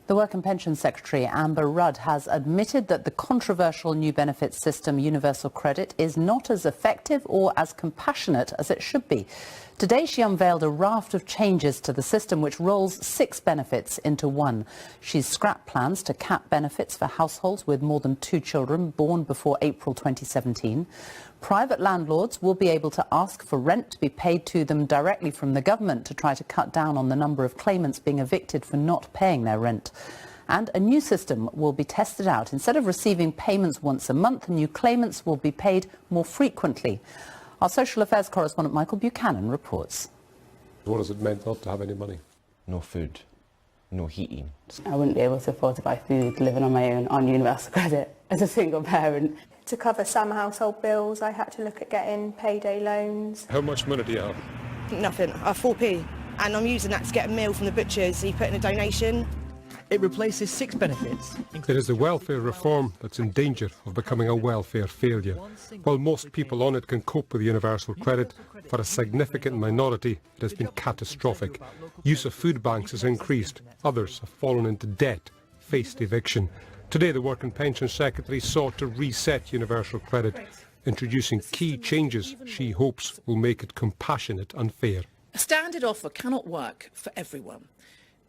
The Work and Pensions Secretary, Amber Rudd, has admitted that the controversial new benefits system, Universal Credit, is not as effective or as compassionate as it should be. Today she unveiled a raft of changes to the system which rolls 6 benefits into one. She's scrapped plans to cap benefits for households with more than 2 children born before April 2017. Private landlords will be able to ask for rent to be paid to them directly from the government to try to cut down on the number of claimants being evicted for not paying their rent. And a new system will be tested out. Instead of receiving payments once a month, new claimants will be paid more frequently. Our social affairs correspondent Michael Buchanan reports. What has it meant not to have any money? No food, no heating. I wouldn't be able to afford to buy food living on my own on Universal Credit as a single parent. To cover some household bills, I had to look at getting payday loans. How much money do you have? Nothing. I have 4p, and I'm using that to get a meal from the butchers. So you put in a donation. It replaces 6 benefits. It is a welfare reform that's in danger of becoming a welfare failure. While most people on it can cope with universal credit, for a significant minority it has been catastrophic. Use of food banks has increased. Others have fallen into debt, faced eviction. Today the Work and Pensions Secretary sought to reset universal credit, introducing key changes she hopes will make it compassionate and fair. A standard offer cannot work for everyone.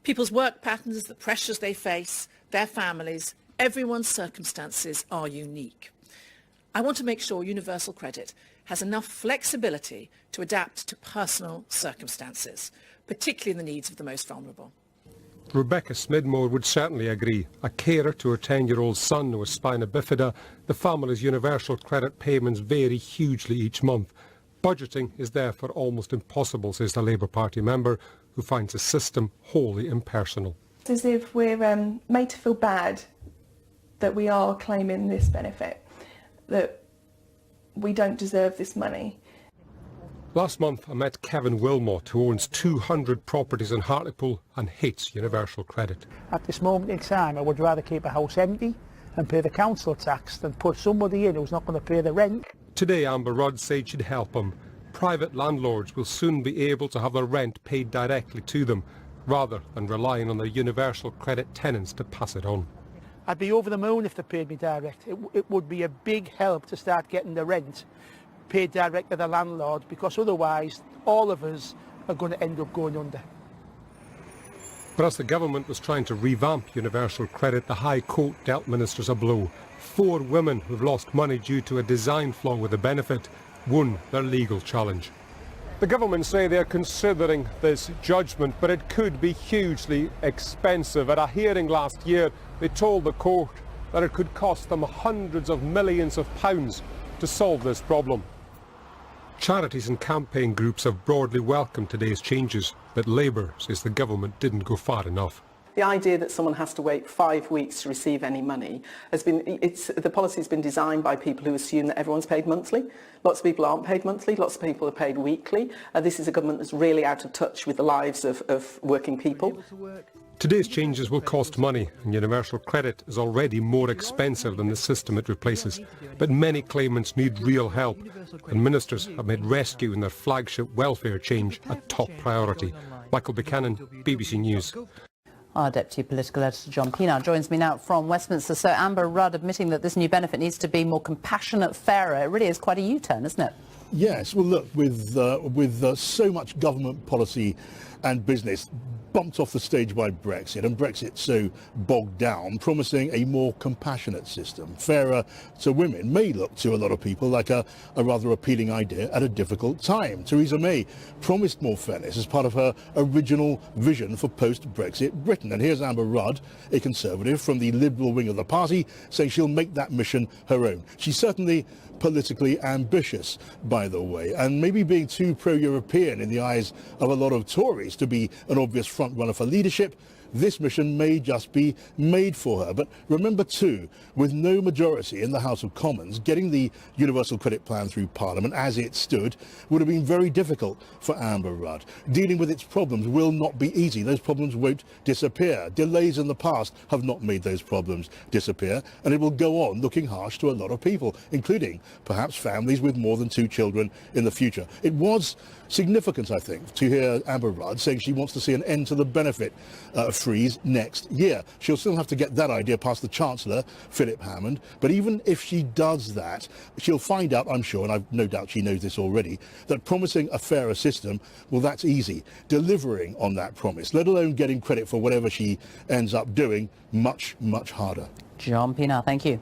People's work patterns, the pressures they face, their families, everyone's circumstances are unique. I want to make sure Universal Credit has enough flexibility to adapt to personal circumstances, particularly the needs of the most vulnerable. Rebecca Smidmore would certainly agree. A carer to her 10-year-old son with spina bifida, the family's universal credit payments vary hugely each month. Budgeting is therefore almost impossible, says the Labour Party member, who finds the system wholly impersonal. It's as if we're made to feel bad that we are claiming this benefit, that we don't deserve this money. Last month I met Kevin Wilmot, who owns 200 properties in Hartlepool and hates universal credit. At this moment in time, I would rather keep a house empty and pay the council tax than put somebody in who's not going to pay the rent. Today Amber Rudd said she'd help him. Private landlords will soon be able to have their rent paid directly to them, rather than relying on their universal credit tenants to pass it on. I'd be over the moon if they paid me direct. It would be a big help to start getting the rent paid direct to the landlord, because otherwise all of us are going to end up going under. But as the government was trying to revamp universal credit, the High Court dealt ministers a blow. 4 women who've lost money due to a design flaw with the benefit won their legal challenge. The government say they're considering this judgment, but it could be hugely expensive. At a hearing last year, they told the court that it could cost them hundreds of millions of pounds to solve this problem. Charities and campaign groups have broadly welcomed today's changes, but Labour says the government didn't go far enough. The idea that someone has to wait 5 weeks to receive any money has been, the policy has been designed by people who assume that everyone's paid monthly. Lots of people aren't paid monthly, lots of people are paid weekly. This is a government that's really out of touch with the lives of working people. Today's changes will cost money, and universal credit is already more expensive than the system it replaces. But many claimants need real help, and ministers have made rescuing their flagship welfare change a top priority. Michael Buchanan, BBC News. Our Deputy Political Editor John Pienaar joins me now from Westminster. So Amber Rudd admitting that this new benefit needs to be more compassionate, fairer. It really is quite a U-turn, isn't it? Yes, well look, with so much government policy and business bumped off the stage by Brexit, and Brexit so bogged down, promising a more compassionate system, fairer to women, may look to a lot of people like a rather appealing idea at a difficult time. Theresa May promised more fairness as part of her original vision for post-Brexit Britain. And here's Amber Rudd, a Conservative from the Liberal wing of the party, saying she'll make that mission her own. She's certainly politically ambitious, by the way, and maybe being too pro-European in the eyes of a lot of Tories to be an obvious front-runner for leadership. This mission may just be made for her. But remember too, with no majority in the House of Commons, getting the Universal Credit Plan through Parliament as it stood would have been very difficult for Amber Rudd. Dealing with its problems will not be easy. Those problems won't disappear. Delays in the past have not made those problems disappear, and it will go on looking harsh to a lot of people, including perhaps families with more than 2 children in the future. It was significant, I think, to hear Amber Rudd saying she wants to see an end to the benefit freeze next year. She'll still have to get that idea past the Chancellor, Philip Hammond, but even if she does that, she'll find out, I'm sure, and I've no doubt she knows this already, that promising a fairer system, well, that's easy. Delivering on that promise, let alone getting credit for whatever she ends up doing, much, much harder. John Pienaar, thank you.